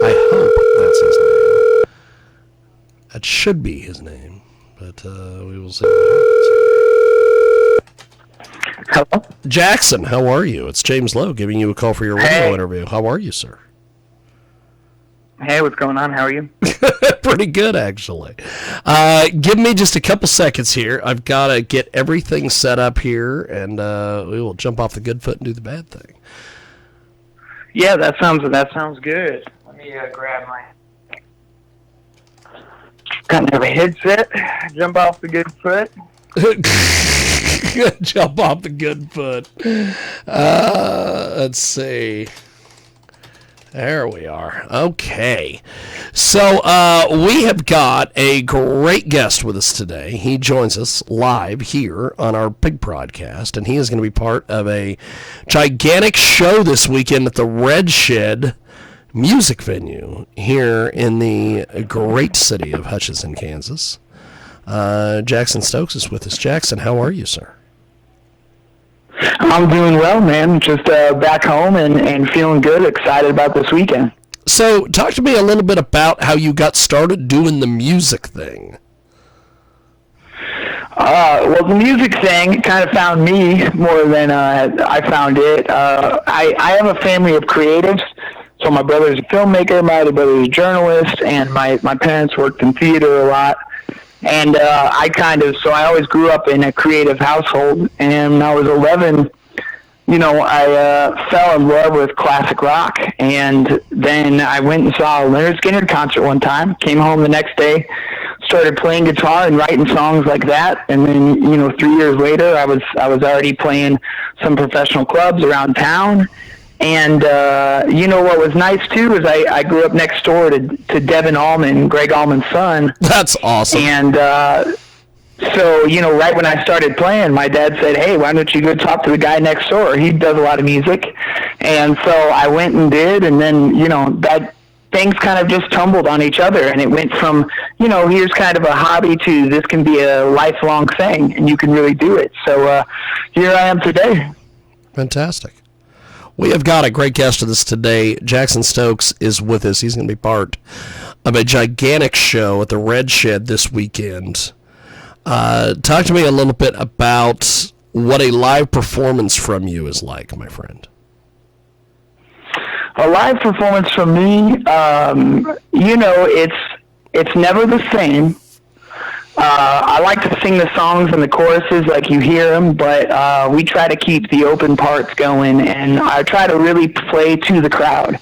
I hope that's his name. That should be his name, but we will see what happens. Hello? Jackson, how are you? It's James Lowe giving you a call for your radio interview. How are you, sir? Hey, what's going on? How are you? Pretty good, actually. Give me just a couple seconds here. I've got to get everything set up here, and we will jump off the good foot and do the bad thing. Yeah, that sounds good. Let me grab my kind of a headset. Jump off the good foot. Jump off the good foot. Let's see. There we are. Okay. So we have got a great guest with us today. He joins us live here on our big broadcast, and he is going to be part of a gigantic show this weekend at the Red Shed Music Venue here in the great city of Hutchinson, Kansas. Jackson Stokes is with us. Jackson, how are you, sir? I'm doing well, man. Just back home and feeling good, excited about this weekend. So talk to me a little bit about how you got started doing the music thing. Well, the music thing kind of found me more than I found it. I have a family of creatives. So my brother's a filmmaker, my other brother is a journalist, and my parents worked in theater a lot. And so I always grew up in a creative household. And when I was 11, I fell in love with classic rock. And then I went and saw a Leonard Skinner concert one time, came home the next day, started playing guitar and writing songs like that. And then, 3 years later, I was already playing some professional clubs around town. And, what was nice, too, is I grew up next door to Devin Allman, Greg Allman's son. That's awesome. And so, right when I started playing, my dad said, hey, why don't you go talk to the guy next door? He does a lot of music. And so I went and did, and then, that things kind of just tumbled on each other. And it went from, here's kind of a hobby to this can be a lifelong thing, and you can really do it. So here I am today. Fantastic. We have got a great guest with us today. Jackson Stokes is with us. He's going to be part of a gigantic show at the Red Shed this weekend. Talk to me a little bit about what a live performance from you is like, my friend. A live performance from me, it's never the same. I like to sing the songs and the choruses like you hear them, but we try to keep the open parts going, and I try to really play to the crowd.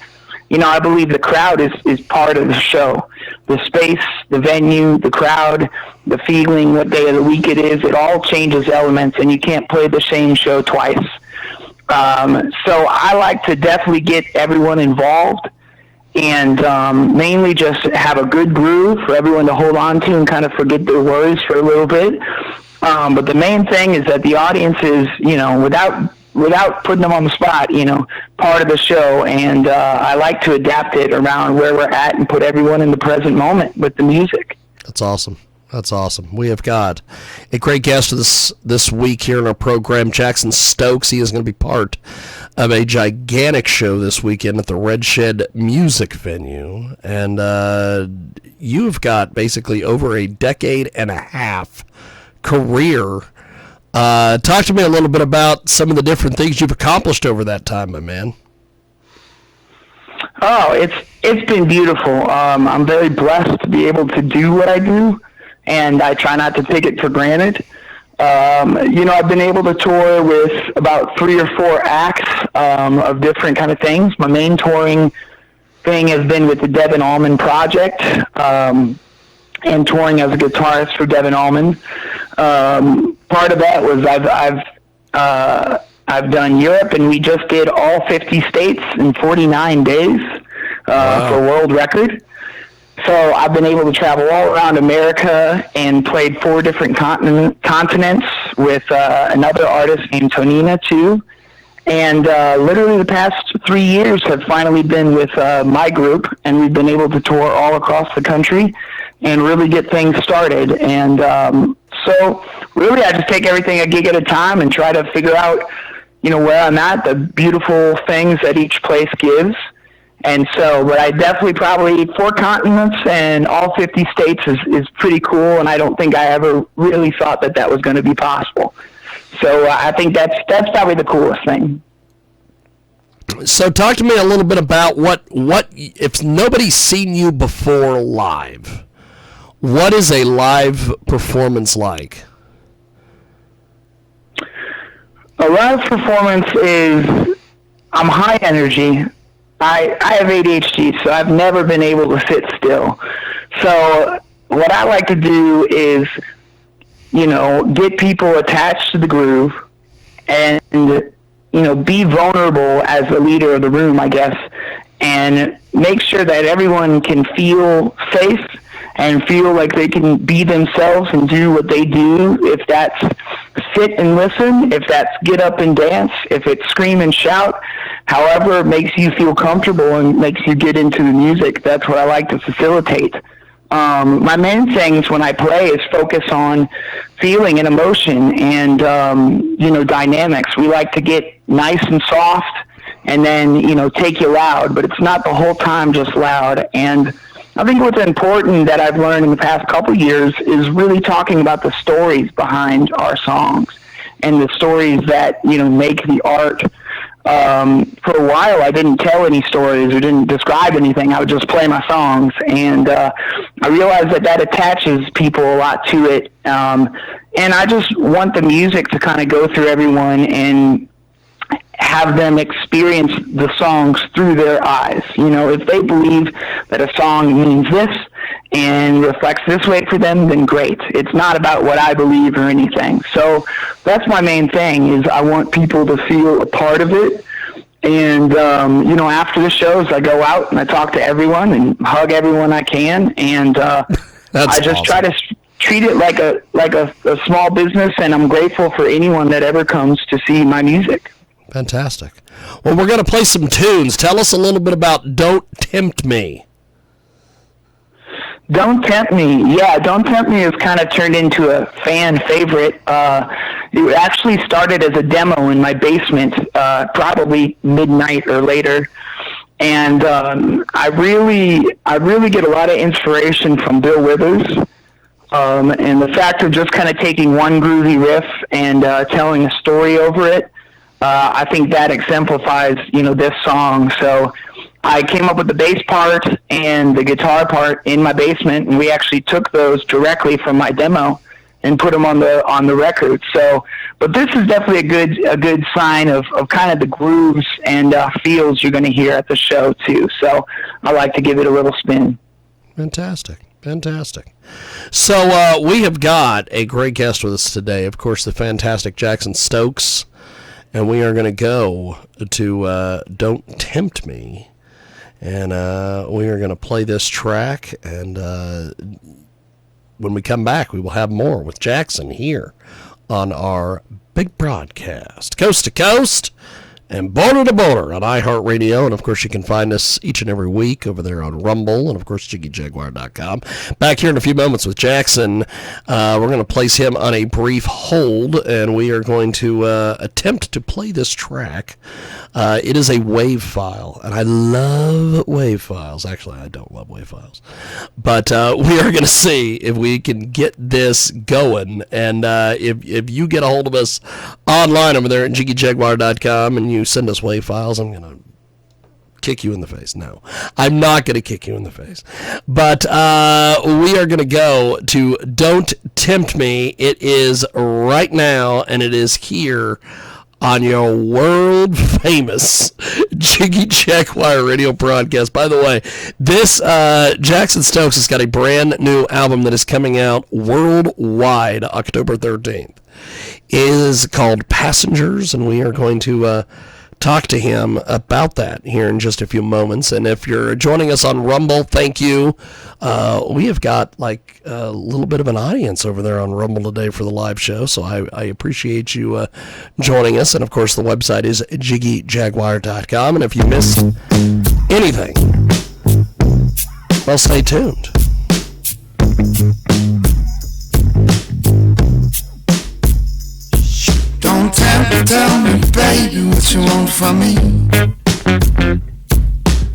I believe the crowd is part of the show. The space, the venue, the crowd, the feeling, what day of the week it is, it all changes elements, and you can't play the same show twice. So I like to definitely get everyone involved and mainly just have a good groove for everyone to hold on to and kind of forget their worries for a little bit. But the main thing is that the audience is, without putting them on the spot, part of the show. And I like to adapt it around where we're at and put everyone in the present moment with the music. That's awesome. That's awesome. We have got a great guest this week here in our program, Jackson Stokes. He is going to be part of a gigantic show this weekend at the Red Shed Music Venue. And you've got basically over a decade and a half career. Talk to me a little bit about some of the different things you've accomplished over that time, my man. Oh, it's been beautiful. I'm very blessed to be able to do what I do, and I try not to take it for granted. I've been able to tour with about 3 or 4 acts of different kind of things. My main touring thing has been with the Devin Allman Project, and touring as a guitarist for Devin Allman. Part of that was I've done Europe, and we just did all 50 states in 49 days for world record. So I've been able to travel all around America and played 4 different continents with another artist named Tonina too. And literally the past 3 years have finally been with my group, and we've been able to tour all across the country and really get things started. And so really I just take everything a gig at a time and try to figure out, where I'm at, the beautiful things that each place gives. And so, but I definitely probably 4 continents and all 50 states is pretty cool, and I don't think I ever really thought that was going to be possible. So I think that's probably the coolest thing. So talk to me a little bit about what if nobody's seen you before live, what is a live performance like? A live performance is, I'm high energy. I have ADHD, so I've never been able to sit still. So what I like to do is, get people attached to the groove and, be vulnerable as the leader of the room, I guess, and make sure that everyone can feel safe and feel like they can be themselves and do what they do. If that's sit and listen, if that's get up and dance, if it's scream and shout, however it makes you feel comfortable and makes you get into the music, that's what I like to facilitate. My main things when I play is focus on feeling and emotion and, dynamics. We like to get nice and soft and then, take you loud, but it's not the whole time just loud. And I think what's important that I've learned in the past couple years is really talking about the stories behind our songs and the stories that, make the art. For a while, I didn't tell any stories or didn't describe anything. I would just play my songs. And I realized that attaches people a lot to it. And I just want the music to kind of go through everyone and have them experience the songs through their eyes. If they believe that a song means this and reflects this way for them, then great. It's not about what I believe or anything. So that's my main thing, is I want people to feel a part of it. And, after the shows, I go out and I talk to everyone and hug everyone I can. And I just awesome. Try to treat it like a small business, and I'm grateful for anyone that ever comes to see my music. Fantastic. Well, we're going to play some tunes. Tell us a little bit about Don't Tempt Me. Don't Tempt Me. Yeah, Don't Tempt Me has kind of turned into a fan favorite. It actually started as a demo in my basement, probably midnight or later. And I really get a lot of inspiration from Bill Withers. And the fact of just kind of taking one groovy riff and telling a story over it, I think that exemplifies, this song. So I came up with the bass part and the guitar part in my basement, and we actually took those directly from my demo and put them on the record. So, but this is definitely a good sign of kind of the grooves and feels you're going to hear at the show too. So I like to give it a little spin. Fantastic. So we have got a great guest with us today. Of course, the fantastic Jackson Stokes. And we are going to go to Don't Tempt Me. And we are going to play this track. And when we come back, we will have more with Jackson here on our big broadcast. Coast to coast and border to border on iHeartRadio. And, of course, you can find us each and every week over there on Rumble and, of course, JiggyJaguar.com. Back here in a few moments with Jackson. We're going to place him on a brief hold, and we are going to attempt to play this track. It is a WAV file, and I love WAV files. Actually, I don't love WAV files. But we are going to see if we can get this going. And if you get a hold of us online over there at JiggyJaguar.com and you send us WAV files, I'm going to kick you in the face. No, I'm not going to kick you in the face. But we are going to go to Don't Tempt Me. It is right now, and it is here on your world-famous Jiggy Jaguar radio broadcast. By the way, this Jackson Stokes has got a brand new album that is coming out worldwide October 13th. It is called Passengers, and we are going to talk to him about that here in just a few moments. And if you're joining us on Rumble, thank you. We have got like a little bit of an audience over there on Rumble today for the live show, so I appreciate you joining us. And of course, the website is JiggyJaguar.com. And if you missed anything, well, stay tuned. Don't tell me, baby, what you want from me.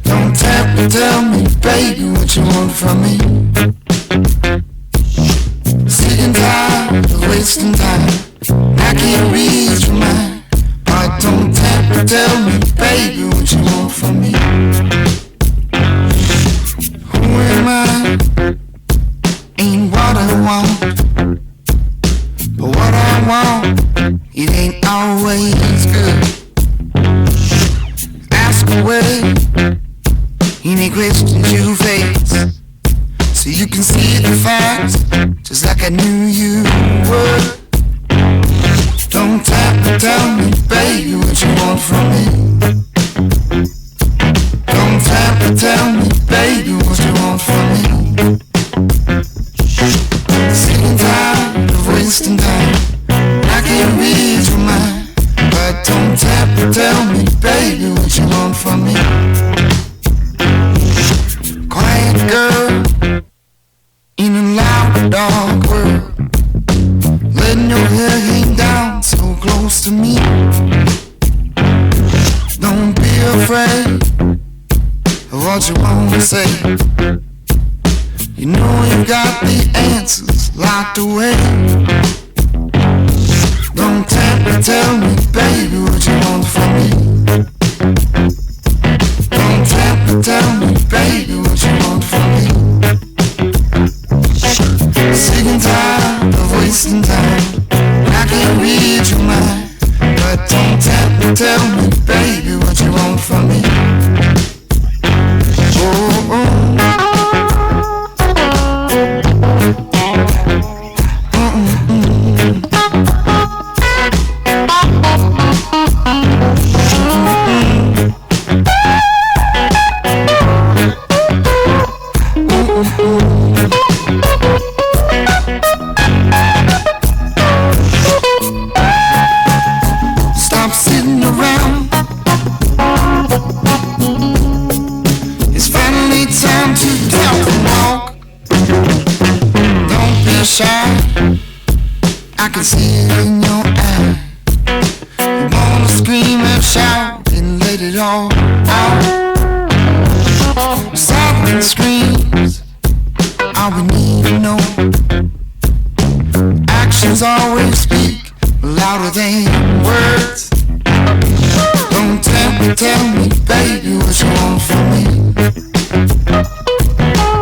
Don't to tell me, baby, what you want from me. Sick and tired of wasting time. I can't read your mind. But don't have to tell me, baby, what you want from me. Who am I? Ain't what I want. But what I want, it ain't always good. Ask away any questions you face, so you can see the facts, just like I knew you would. Don't have to tell me, baby, what you want from me. Don't have to tell me, baby, what you want from me. Sick and tired of wasting time. I can't read your mind, but don't have to tell me, baby, what you want from me. Quiet girl in a loud, dark world, letting your hair hang down so close to me. Don't be afraid of what you want to say. You know you got the answers locked away. Don't have to tell me, baby, what you want from me. Don't have to tell me, baby, what you want from me. Sick and tired of wasting time. I can't read your mind, but don't have to tell me, baby, what you want from me. Oh, oh. Stop sitting around. It's finally time to talk and walk. Don't be shy, I can see it in your eye. You wanna scream and shout and let it all out. Silent screams, all we need to know. Actions always speak louder than words. Don't tell me, baby, what you want from me.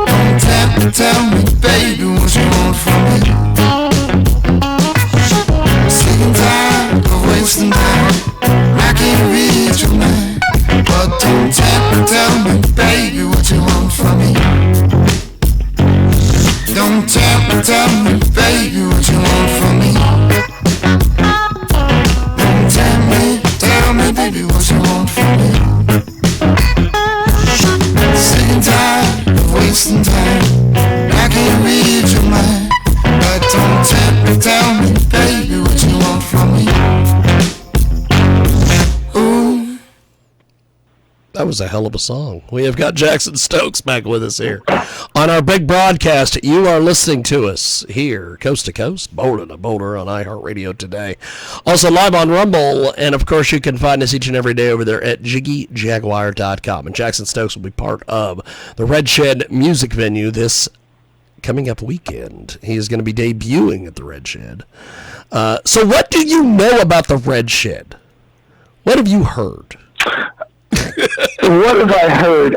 Don't tell me, baby, what you want from me. Sick and tired of wasting time. I can't read your mind, but don't tell me, baby, what you want from me. Don't tell me, baby, what you want from me. Don't tell me, baby, what you want from me. Sick and tired of wasting time. I can't read your mind, but don't tell me, baby, what you want from me. Ooh. That was a hell of a song. We have got Jackson Stokes back with us here on our big broadcast. You are listening to us here, coast to coast, Boulder to Boulder on iHeartRadio today. Also live on Rumble, and of course you can find us each and every day over there at JiggyJaguar.com. And Jackson Stokes will be part of the Red Shed music venue this coming up weekend. He is going to be debuting at the Red Shed. So what do you know about the Red Shed? What have you heard? What have I heard?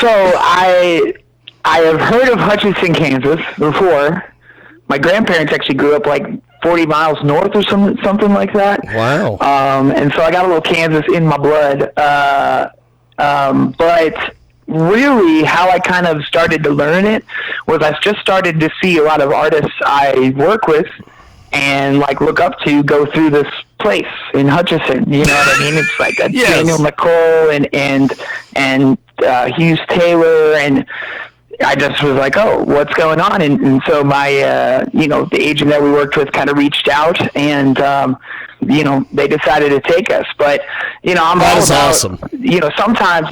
So I have heard of Hutchinson, Kansas before. My grandparents actually grew up like 40 miles north or something like that. Wow. And so I got a little Kansas in my blood. But really how I kind of started to learn it was I just started to see a lot of artists I work with and like look up to go through this place in Hutchinson. You know what I mean? It's like a Yes. Daniel McCole and Hughes Taylor, and I just was like, oh, what's going on? And so my the agent that we worked with kind of reached out, and they decided to take us. But I'm That all is about awesome. Sometimes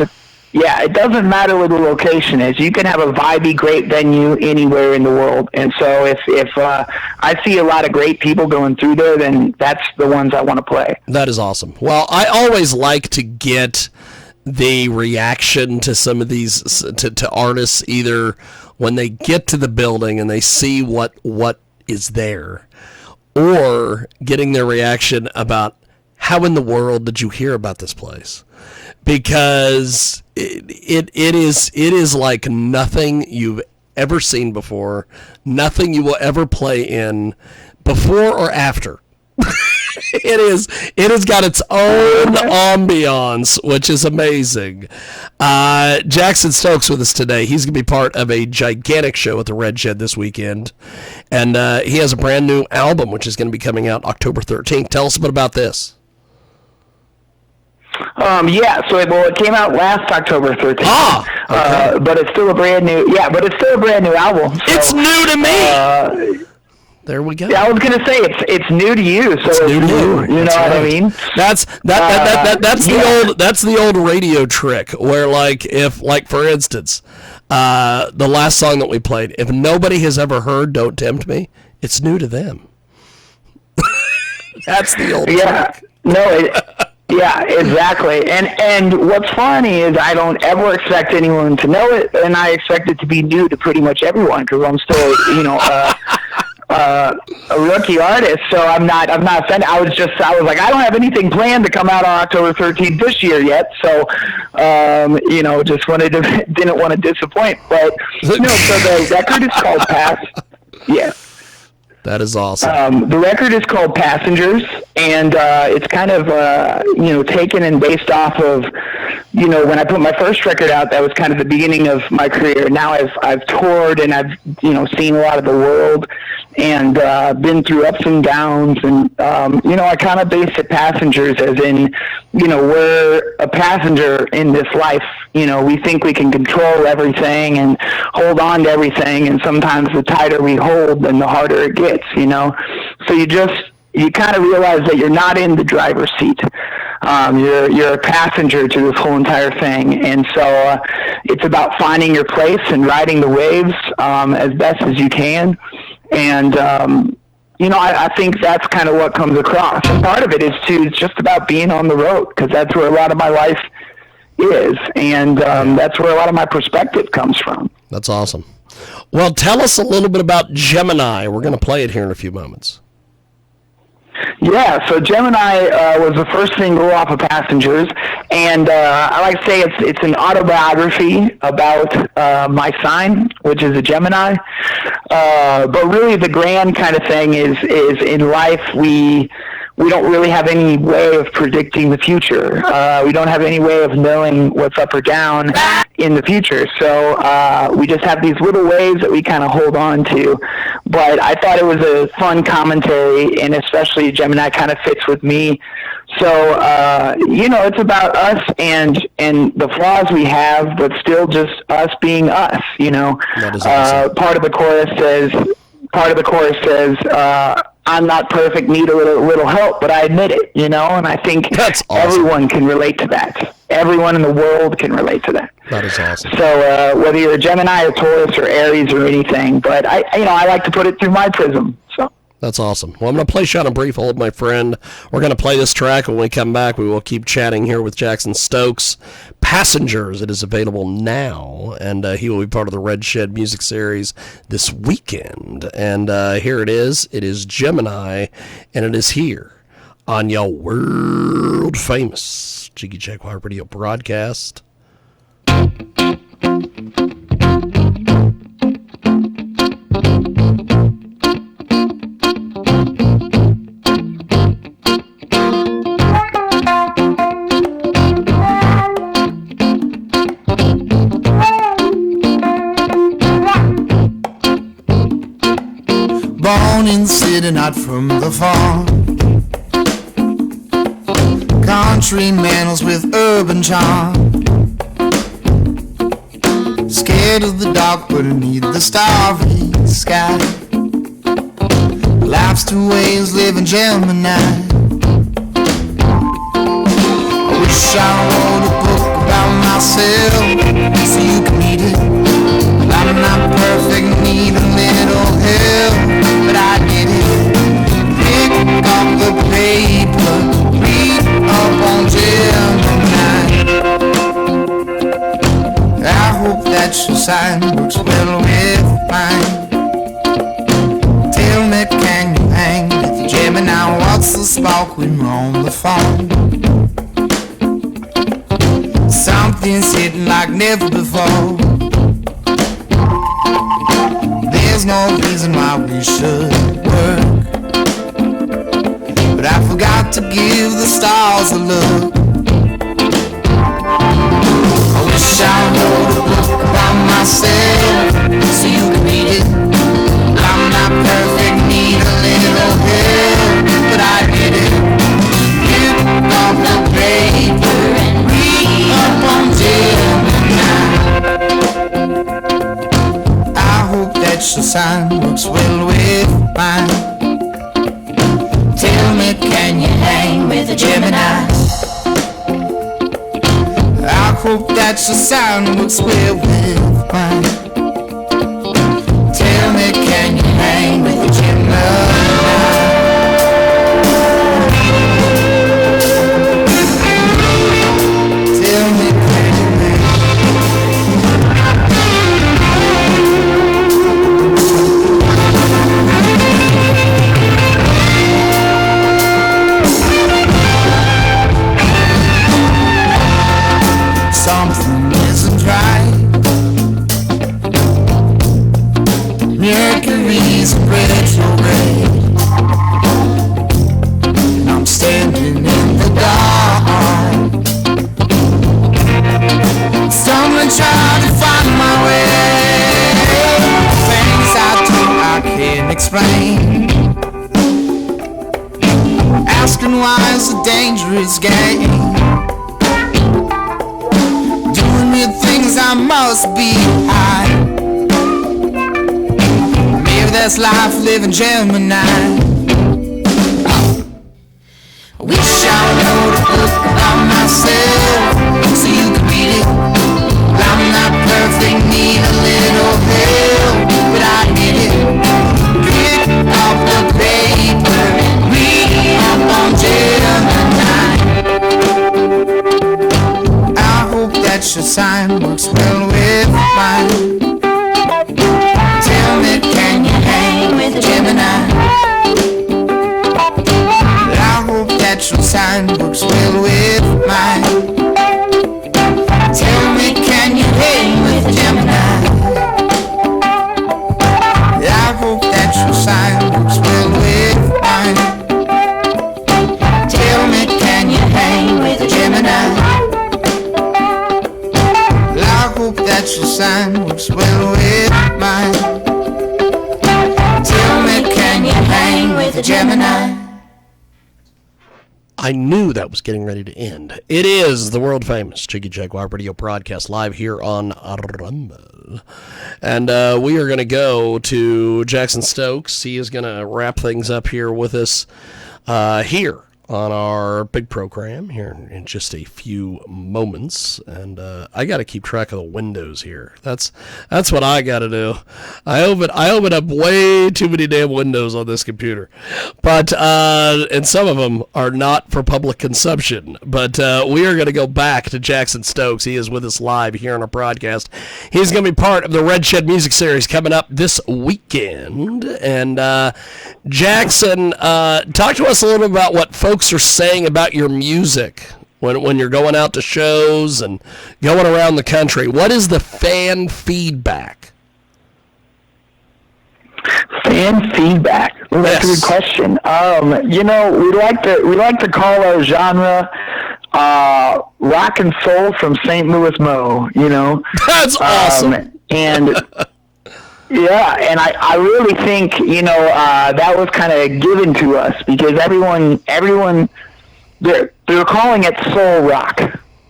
it doesn't matter where the location is. You can have a vibey, great venue anywhere in the world. And so if I see a lot of great people going through there, then that's the ones I want to play. That is awesome. Well, I always like to get the reaction to some of these to artists, either when they get to the building and they see what is there, or getting their reaction about how in the world did you hear about this place? Because it is like nothing you've ever seen before, nothing you will ever play in before or after. It has got its own ambiance, which is amazing. Jackson Stokes with us today. He's going to be part of a gigantic show at the Red Shed this weekend, and he has a brand new album which is going to be coming out October 13th. Tell us a bit about this. It came out last October 13th. Okay. But it's still a brand new album. So, it's new to me. There we go. Yeah, I was gonna say it's new to you, so it's new to you. You know what I mean? That's the old radio trick where, like, for instance, the last song that we played, if nobody has ever heard "Don't Tempt Me," it's new to them. That's the old trick. Yeah, exactly. And what's funny is I don't ever expect anyone to know it, and I expect it to be new to pretty much everyone because I'm still, a rookie artist, so I'm not offended. I was like, I don't have anything planned to come out on October 13th this year yet, so just didn't want to disappoint. But so the record is called Pass. Yeah. That is awesome. The record is called Passengers, and it's kind of, taken and based off of, when I put my first record out, that was kind of the beginning of my career. Now I've toured and I've, seen a lot of the world and been through ups and downs. And, I kind of base it Passengers as in, we're a passenger in this life. We think we can control everything and hold on to everything. And sometimes the tighter we hold, then the harder it gets, So you kind of realize that you're not in the driver's seat. You're a passenger to this whole entire thing. And so it's about finding your place and riding the waves as best as you can. And, I think that's kind of what comes across. And part of it is, too, it's just about being on the road because that's where a lot of my life is. And that's where a lot of my perspective comes from. That's awesome. Well, tell us a little bit about Gemini. We're going to play it here in a few moments. Yeah, so Gemini was the first single off of Passengers, and I like to say it's an autobiography about my sign, which is a Gemini. But really, the grand kind of thing is in life we don't really have any way of predicting the future. We don't have any way of knowing what's up or down in the future. So we just have these little waves that we kind of hold on to. But I thought it was a fun commentary, and especially Gemini kind of fits with me. So, it's about us and the flaws we have, but still just us being us, That is awesome. Part of the chorus says, I'm not perfect, need a little help, but I admit it, and I think That's awesome. Everyone can relate to that. Everyone in the world can relate to that. That is awesome. So whether you're a Gemini or Taurus or Aries or anything, but I like to put it through my prism. So. That's awesome. Well, I'm going to play Shot on Brief Hold, my friend. We're going to play this track. When we come back, we will keep chatting here with Jackson Stokes. Passengers, it is available now, and he will be part of the Red Shed music series this weekend. And here it is. It is Gemini, and it is here on your world-famous KJAG radio broadcast. Born in the city, not from the farm. Country manners with urban charm. Scared of the dark, but beneath the starry sky. Life's two ways, living Gemini. I wish I wrote a book about myself so you can read it. I'm not perfect, need a little help, but I get it. Pick up the paper, read up on Gemini. that your sign works well with mine. Tell me, can you hang with the Gemini? What's the spark when we're on the phone? Something's hitting like never before. There's no reason why we should work, but I forgot to give the stars a look. I wish I wrote a book about myself so you could read it. I'm not perfect, need a little help, but I did it. Pick up the paper and read up on Gemini. I hope that your sign works well with mine. Tell me, can you hang with a Gemini? I hope that your sign works well with mine. Tell me, can you hang with a Gemini? Tell me, can you hang? Something isn't right. Mercury's retrograde, and I'm standing in the dark. Someone trying to find my way. Things I do I can't explain. Asking why it's a dangerous game. Things I must be high. Maybe that's life living Gemini. I wish I wrote a book about myself so you could read it. I'm not perfect, need a little help, but I did it. Pick up the paper and read up on Gemini. That your sign works well with mine. Tell me, can you hang with a Gemini? I hope that your sign works well with mine. Tell me, can you hang with a Gemini? I hope that your sign works well with mine. Tell me, can you hang with a Gemini? I hope that your sign works well with mine. Tell me, can you hang with a Gemini? I knew that was getting ready to end. It is the world famous KJAG radio broadcast live here on Rumble. And we are going to go to Jackson Stokes. He is going to wrap things up here with us here on our big program here in just a few moments. And I got to keep track of the windows here. That's what I got to do. I open up way too many damn windows on this computer, but and some of them are not for public consumption. But we are going to go back to Jackson Stokes. He is with us live here on our broadcast. He's going to be part of the Red Shed Music Series coming up this weekend. And Jackson, talk to us a little bit about what folks are saying about your music when you're going out to shows and going around the country. What is the fan feedback? Fan feedback. Well, that's Yes. a good question. We like to call our genre rock and soul from St. Louis Mo. That's awesome. And yeah, and I really think that was kind of given to us because everyone they're calling it soul rock.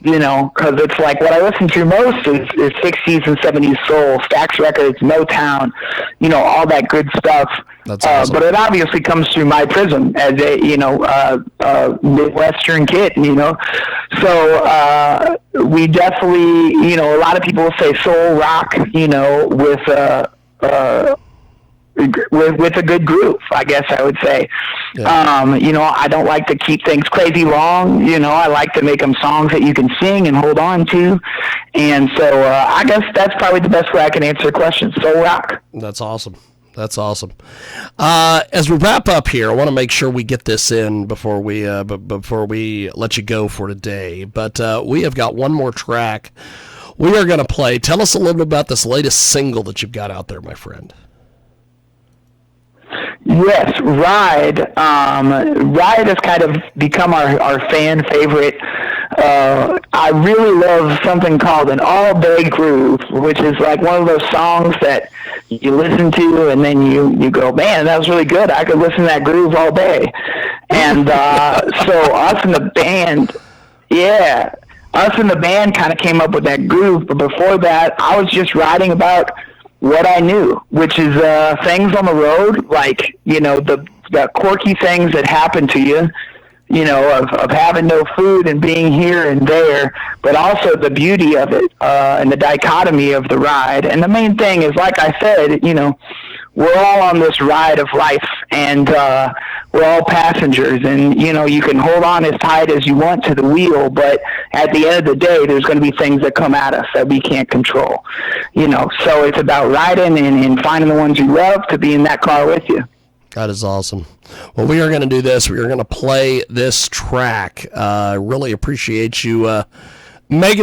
Because it's like what I listen to most is 60s and 70s soul, Stax Records, Motown, all that good stuff. That's awesome. But it obviously comes through my prism as a Midwestern kid. So we definitely, a lot of people say soul rock, with with a good groove, I guess I would say. Yeah. You know, I don't like to keep things crazy long. You know, I like to make them songs that you can sing and hold on to. And so I guess that's probably the best way I can answer the question. Soul rock. That's awesome. That's awesome. As we wrap up here, I want to make sure we get this in before we let you go for today. But we have got one more track we are going to play. Tell us a little bit about this latest single that you've got out there, my friend. Yes, Ride. Ride has kind of become our fan favorite. I really love something called an all-day groove, which is like one of those songs that you listen to and then you go, man, that was really good. I could listen to that groove all day. And so us in the band, kind of came up with that groove. But before that, I was just writing about what I knew, which is things on the road, like, you know, the quirky things that happen to you, you know, of having no food and being here and there, but also the beauty of it and the dichotomy of the ride. And the main thing is, like I said, you know, we're all on this ride of life, and we're all passengers, and, you know, you can hold on as tight as you want to the wheel, but at the end of the day, there's going to be things that come at us that we can't control, you know. So it's about riding and finding the ones you love to be in that car with you. That is awesome. Well, we are going to do this. We are going to play this track. Really appreciate you making